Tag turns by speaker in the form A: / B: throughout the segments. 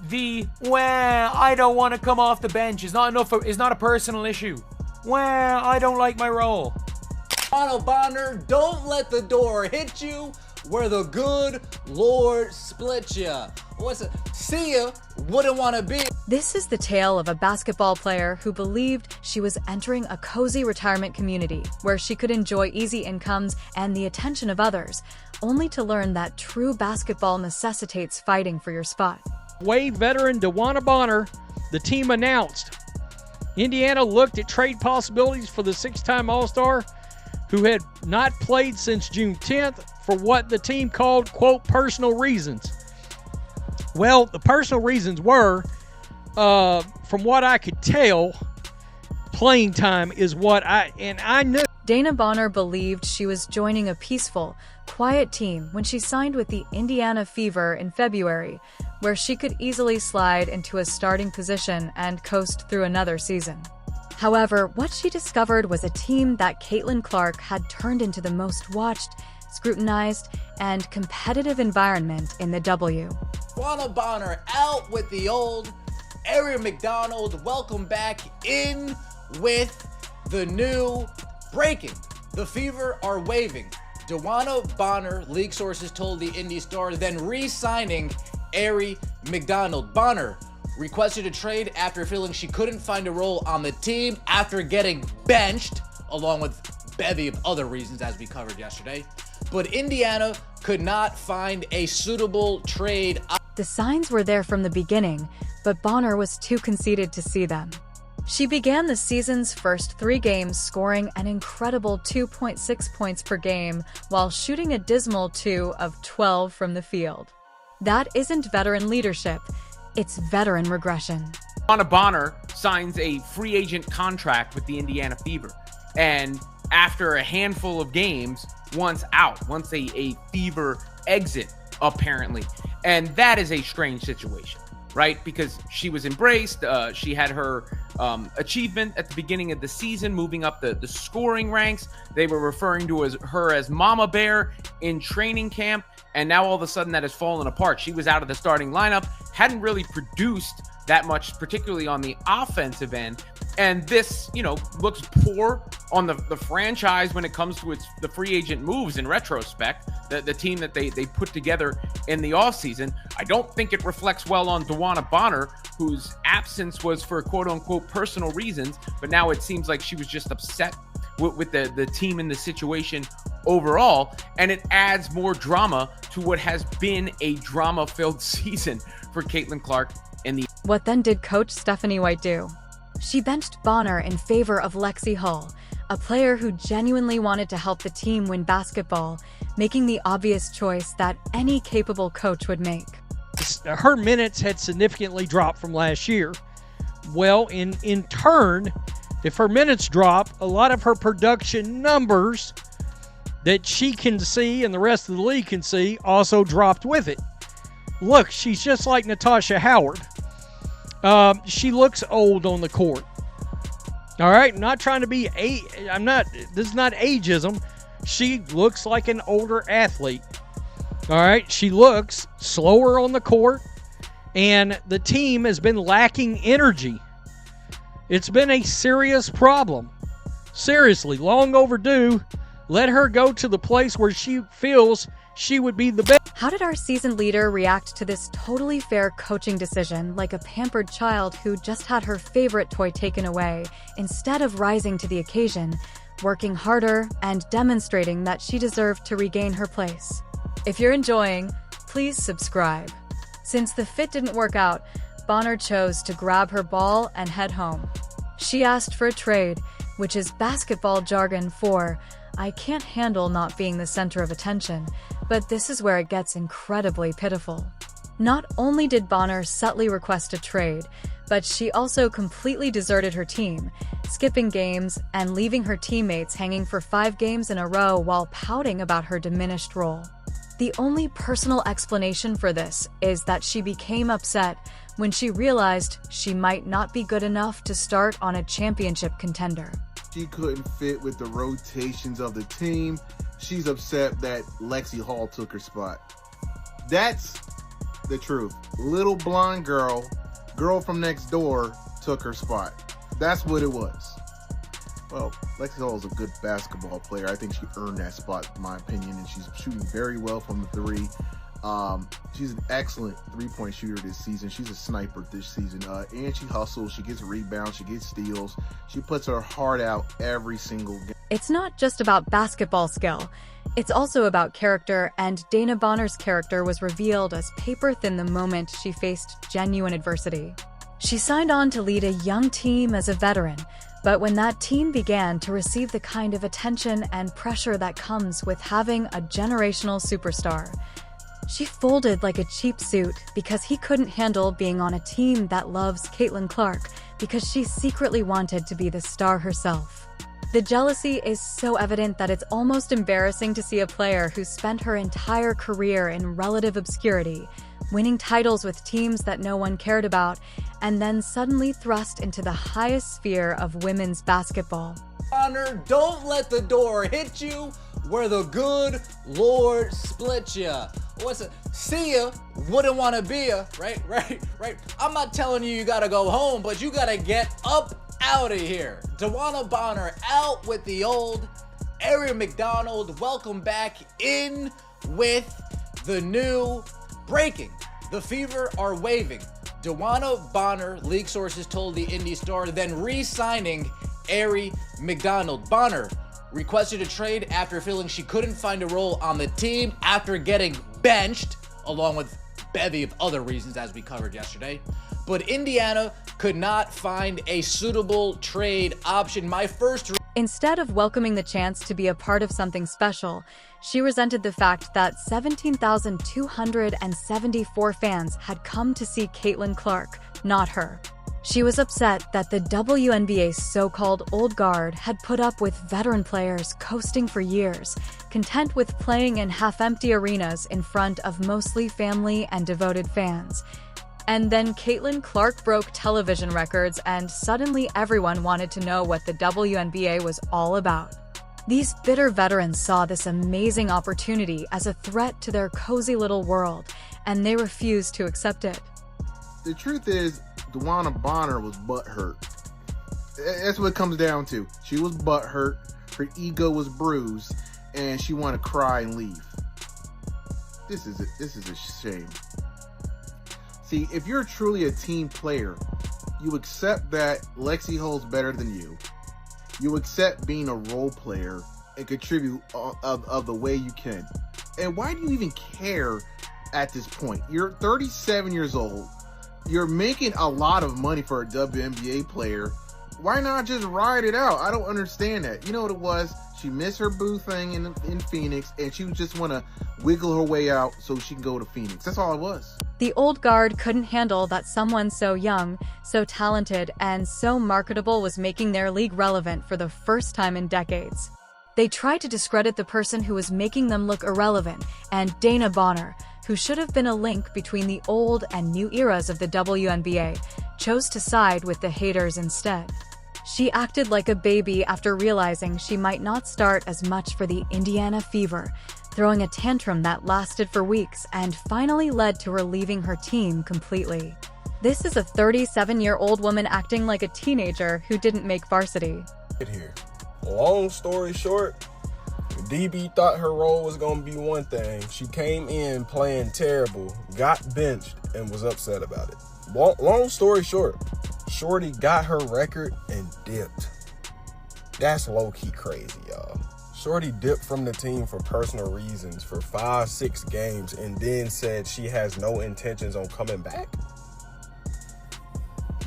A: well, I don't want to come off the bench is not a personal issue. Well, I don't like my role.
B: Dewanna Bonner, don't let the door hit you where the good Lord split ya. See ya, wouldn't want to be.
C: This is the tale of a basketball player who believed she was entering a cozy retirement community where she could enjoy easy incomes and the attention of others, only to learn that true basketball necessitates fighting for your spot.
D: Wade veteran Dewanna Bonner, the team announced. Indiana looked at trade possibilities for the six-time All-Star who had not played since June 10th for what the team called, quote, personal reasons. Well, the personal reasons were, from what I could tell, playing time is what I knew.
C: Dewanna Bonner believed she was joining a peaceful, quiet team when she signed with the Indiana Fever in February, where she could easily slide into a starting position and coast through another season. However, what she discovered was a team that Caitlin Clark had turned into the most watched, scrutinized, and competitive environment in the W.
B: Dewanna Bonner out with the old. Aaron McDonald, welcome back in with the new breaking. The Fever are waving. Dewanna Bonner, league sources told the Indy Star, then re-signing Ari McDonald. Bonner requested a trade after feeling she couldn't find a role on the team after getting benched, along with a bevy of other reasons as we covered yesterday. But Indiana could not find a suitable trade.
C: The signs were there from the beginning, but Bonner was too conceited to see them. She began the season's first 3 games scoring an incredible 2.6 points per game while shooting a dismal 2 of 12 from the field. That isn't veteran leadership, it's veteran regression.
A: Dewanna Bonner signs a free agent contract with the Indiana Fever. And after a handful of games, wants a Fever exit, apparently. And that is a strange situation, right? Because she was embraced. She had her achievement at the beginning of the season, moving up the scoring ranks. They were referring to her as Mama Bear in training camp. And now all of a sudden that has fallen apart. She was out of the starting lineup, hadn't really produced that much, particularly on the offensive end. And this, looks poor on the franchise when it comes to the free agent moves in retrospect, the team that they put together in the offseason. I don't think it reflects well on Dewanna Bonner, whose absence was for quote-unquote personal reasons, but now it seems like she was just upset with the team and the situation overall, and it adds more drama to what has been a drama-filled season for Caitlin Clark.
C: What then did Coach Stephanie White do? She benched Bonner in favor of Lexi Hull, a player who genuinely wanted to help the team win basketball, making the obvious choice that any capable coach would make.
D: Her minutes had significantly dropped from last year. Well, in turn, if her minutes drop, a lot of her production numbers that she can see and the rest of the league can see also dropped with it. Look, she's just like Natasha Howard. She looks old on the court. All right, I'm not trying to be this is not ageism. She looks like an older athlete. All right, she looks slower on the court, and the team has been lacking energy. It's been a serious problem. Seriously, long overdue. Let her go to the place where she feels she would be the best.
C: How did our seasoned leader react to this totally fair coaching decision, like a pampered child who just had her favorite toy taken away, instead of rising to the occasion, working harder, and demonstrating that she deserved to regain her place? If you're enjoying, please subscribe. Since the fit didn't work out, Bonner chose to grab her ball and head home. She asked for a trade, which is basketball jargon for, I can't handle not being the center of attention, but this is where it gets incredibly pitiful. Not only did Bonner subtly request a trade, but she also completely deserted her team, skipping games and leaving her teammates hanging for 5 games in a row while pouting about her diminished role. The only personal explanation for this is that she became upset when she realized she might not be good enough to start on a championship contender.
E: She couldn't fit with the rotations of the team. She's upset that Lexi Hall took her spot. That's the truth. Little blonde girl from next door took her spot. That's what it was. Well, Lexi Hall is a good basketball player. I think she earned that spot, in my opinion, and she's shooting very well from the three. She's an excellent three-point shooter this season. She's a sniper this season. And she hustles, she gets rebounds, she gets steals. She puts her heart out every single game.
C: It's not just about basketball skill. It's also about character, and Dewanna Bonner's character was revealed as paper-thin the moment she faced genuine adversity. She signed on to lead a young team as a veteran, but when that team began to receive the kind of attention and pressure that comes with having a generational superstar, she folded like a cheap suit because he couldn't handle being on a team that loves Caitlin Clark because she secretly wanted to be the star herself. The jealousy is so evident that it's almost embarrassing to see a player who spent her entire career in relative obscurity, winning titles with teams that no one cared about, and then suddenly thrust into the highest sphere of women's basketball.
B: Bonner, don't let the door hit you where the good Lord split ya. What's it? See ya, wouldn't want to be ya, right? I'm not telling you gotta go home, but you gotta get up out of here. Dewanna Bonner out with the old. Aliyah McDonald, welcome back in with the new breaking. The Fever are waving. Dewanna Bonner, league sources told the Indy Star, then re-signing Aliyah McDonald. Bonner requested a trade after feeling she couldn't find a role on the team after getting benched, along with a bevy of other reasons as we covered yesterday. But Indiana could not find a suitable trade option.
C: Instead of welcoming the chance to be a part of something special, she resented the fact that 17,274 fans had come to see Caitlin Clark, not her. She was upset that the WNBA's so-called old guard had put up with veteran players coasting for years, content with playing in half-empty arenas in front of mostly family and devoted fans. And then Caitlin Clark broke television records, and suddenly everyone wanted to know what the WNBA was all about. These bitter veterans saw this amazing opportunity as a threat to their cozy little world, and they refused to accept it.
E: The truth is, Dewanna Bonner was butthurt. That's what it comes down to. She was butthurt, her ego was bruised, and she wanted to cry and leave. This is a shame. See, if you're truly a team player, you accept that Lexi Hull's better than you. You accept being a role player and contribute of the way you can. And why do you even care at this point? You're 37 years old. You're making a lot of money for a WNBA player. Why not just ride it out? I don't understand that. You know what it was? She missed her boo thing in Phoenix, and she just want to wiggle her way out so she can go to Phoenix. That's all it was.
C: The old guard couldn't handle that someone so young, so talented, and so marketable was making their league relevant for the first time in decades. They tried to discredit the person who was making them look irrelevant, and Dewanna Bonner, who should have been a link between the old and new eras of the WNBA, chose to side with the haters instead. She acted like a baby after realizing she might not start as much for the Indiana Fever, throwing a tantrum that lasted for weeks and finally led to her leaving her team completely. This is a 37-year-old woman acting like a teenager who didn't make varsity.
F: Here. Long story short, DB thought her role was going to be one thing. She came in playing terrible, got benched, and was upset about it. Long story short, Shorty got her record and dipped. That's low-key crazy, y'all. Shorty dipped from the team for personal reasons for 5-6 games and then said she has no intentions on coming back?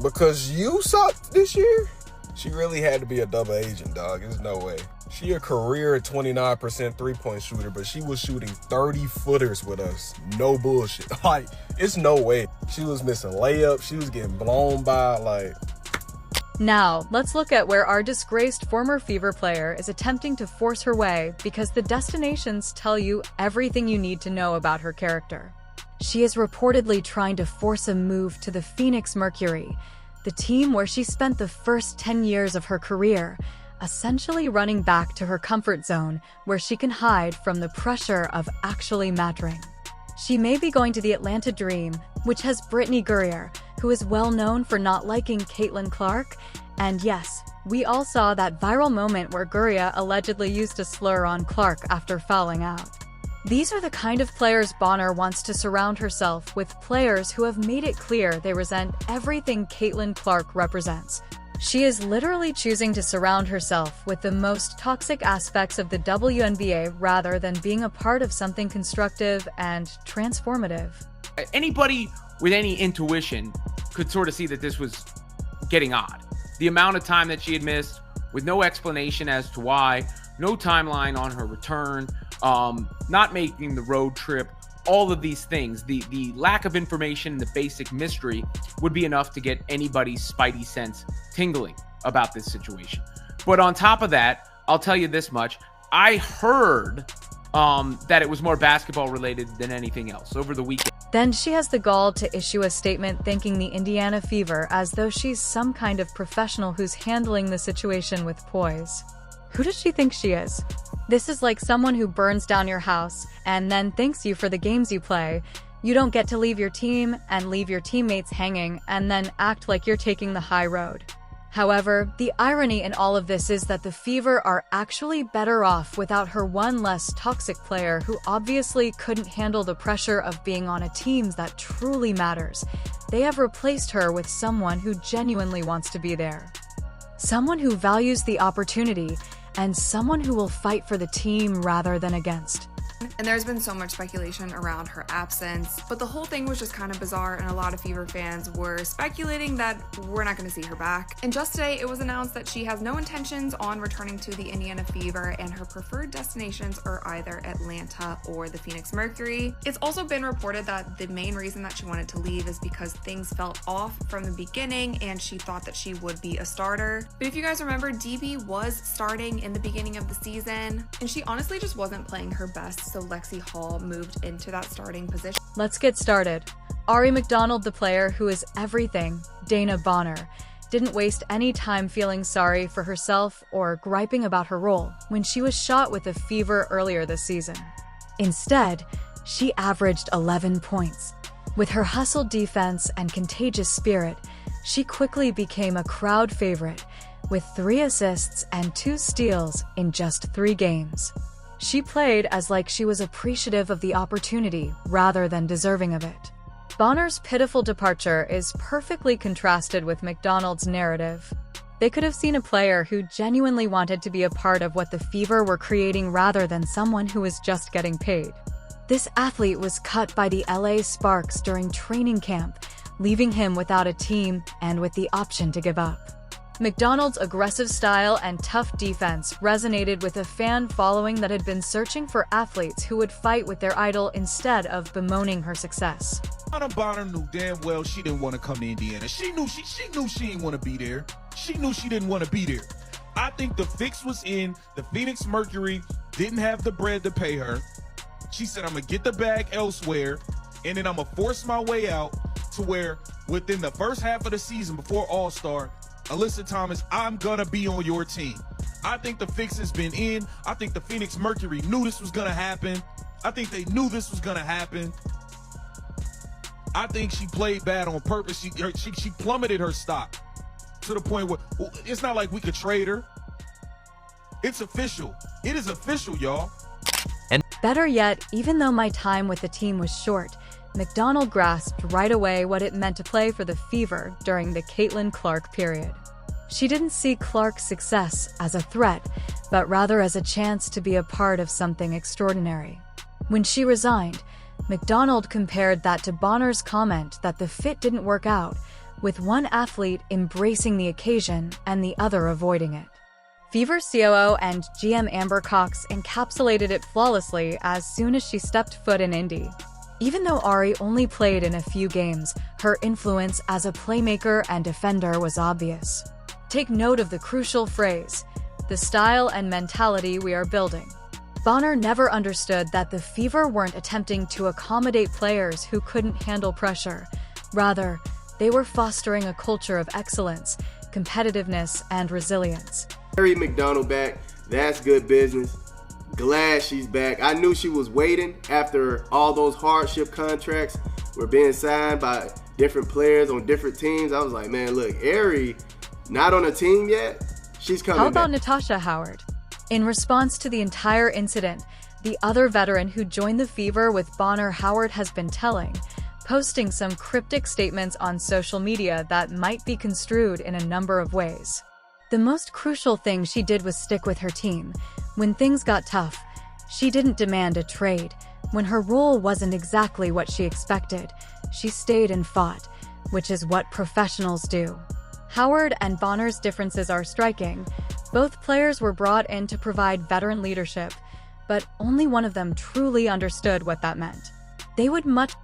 F: Because you sucked this year? She really had to be a double agent, dog. There's no way. She a career 29% three-point shooter, but she was shooting 30-footers with us. No bullshit. Like, it's no way. She was missing layups. She was getting blown by, like...
C: Now, let's look at where our disgraced former Fever player is attempting to force her way because the destinations tell you everything you need to know about her character. She is reportedly trying to force a move to the Phoenix Mercury, the team where she spent the first 10 years of her career, essentially running back to her comfort zone where she can hide from the pressure of actually mattering. She may be going to the Atlanta Dream, which has Brittany Gurrier, who is well known for not liking Caitlin Clark. And yes, we all saw that viral moment where Gurrier allegedly used a slur on Clark after fouling out. These are the kind of players Bonner wants to surround herself with, players who have made it clear they resent everything Caitlin Clark represents. She is literally choosing to surround herself with the most toxic aspects of the WNBA rather than being a part of something constructive and transformative.
A: Anybody with any intuition could sort of see that this was getting odd. The amount of time that she had missed with no explanation as to why, no timeline on her return, not making the road trip, all of these things, the lack of information, the basic mystery would be enough to get anybody's spidey sense tingling about this situation. But on top of that, I'll tell you this much. I heard that it was more basketball related than anything else over the weekend.
C: Then she has the gall to issue a statement thanking the Indiana Fever as though she's some kind of professional who's handling the situation with poise. Who does she think she is? This is like someone who burns down your house and then thanks you for the games you play. You don't get to leave your team and leave your teammates hanging and then act like you're taking the high road. However, the irony in all of this is that the Fever are actually better off without her one less toxic player who obviously couldn't handle the pressure of being on a team that truly matters. They have replaced her with someone who genuinely wants to be there. Someone who values the opportunity, and someone who will fight for the team rather than against.
G: And there's been so much speculation around her absence, but the whole thing was just kind of bizarre, and a lot of Fever fans were speculating that we're not going to see her back. And just today, it was announced that she has no intentions on returning to the Indiana Fever, and her preferred destinations are either Atlanta or the Phoenix Mercury. It's also been reported that the main reason that she wanted to leave is because things felt off from the beginning, and she thought that she would be a starter. But if you guys remember, DB was starting in the beginning of the season, and she honestly just wasn't playing her best. So Lexi Hall moved into that starting position.
C: Let's get started. Ari McDonald, the player who is everything, Dewanna Bonner, didn't waste any time feeling sorry for herself or griping about her role when she was shot with the Fever earlier this season. Instead, she averaged 11 points. With her hustle defense and contagious spirit, she quickly became a crowd favorite with 3 assists and 2 steals in just 3 games. She played as like she was appreciative of the opportunity rather than deserving of it. Bonner's pitiful departure is perfectly contrasted with McDonald's narrative. They could have seen a player who genuinely wanted to be a part of what the Fever were creating rather than someone who was just getting paid. This athlete was cut by the LA Sparks during training camp, leaving him without a team and with the option to give up. McDonald's aggressive style and tough defense resonated with a fan following that had been searching for athletes who would fight with their idol instead of bemoaning her success.
H: Dewanna Bonner knew damn well she didn't want to come to Indiana. She knew she didn't want to be there. She knew she didn't want to be there. I think the fix was in. The Phoenix Mercury didn't have the bread to pay her. She said, I'm going to get the bag elsewhere, and then I'm going to force my way out to where within the first half of the season before All-Star, Alyssa Thomas, I'm gonna be on your team. I think the fix has been in. I think the Phoenix Mercury knew this was gonna happen. I think they knew this was gonna happen. I think she played bad on purpose. She plummeted her stock to the point where it's not like we could trade her. It's official. It is official, y'all.
C: And better yet, even though my time with the team was short, McDonald grasped right away what it meant to play for the Fever during the Caitlin Clark period. She didn't see Clark's success as a threat, but rather as a chance to be a part of something extraordinary. When she resigned, McDonald compared that to Bonner's comment that the fit didn't work out, with one athlete embracing the occasion and the other avoiding it. Fever COO and GM Amber Cox encapsulated it flawlessly as soon as she stepped foot in Indy. Even though Ari only played in a few games, her influence as a playmaker and defender was obvious. Take note of the crucial phrase, the style and mentality we are building. Bonner never understood that the Fever weren't attempting to accommodate players who couldn't handle pressure. Rather, they were fostering a culture of excellence, competitiveness, and resilience.
I: Harry McDonald back, that's good business. glad she's back. I knew she was waiting after all those hardship contracts were being signed by different players on different teams. I was like, man, look, Ari, not on a team yet. She's coming
C: How about
I: back.
C: Natasha Howard? In response to the entire incident, the other veteran who joined the Fever with Bonner, Howard, has been telling, posting some cryptic statements on social media that might be construed in a number of ways. The most crucial thing she did was stick with her team. When things got tough, she didn't demand a trade. When her role wasn't exactly what she expected, she stayed and fought, which is what professionals do. Howard and Bonner's differences are striking. Both players were brought in to provide veteran leadership, but only one of them truly understood what that meant. They would much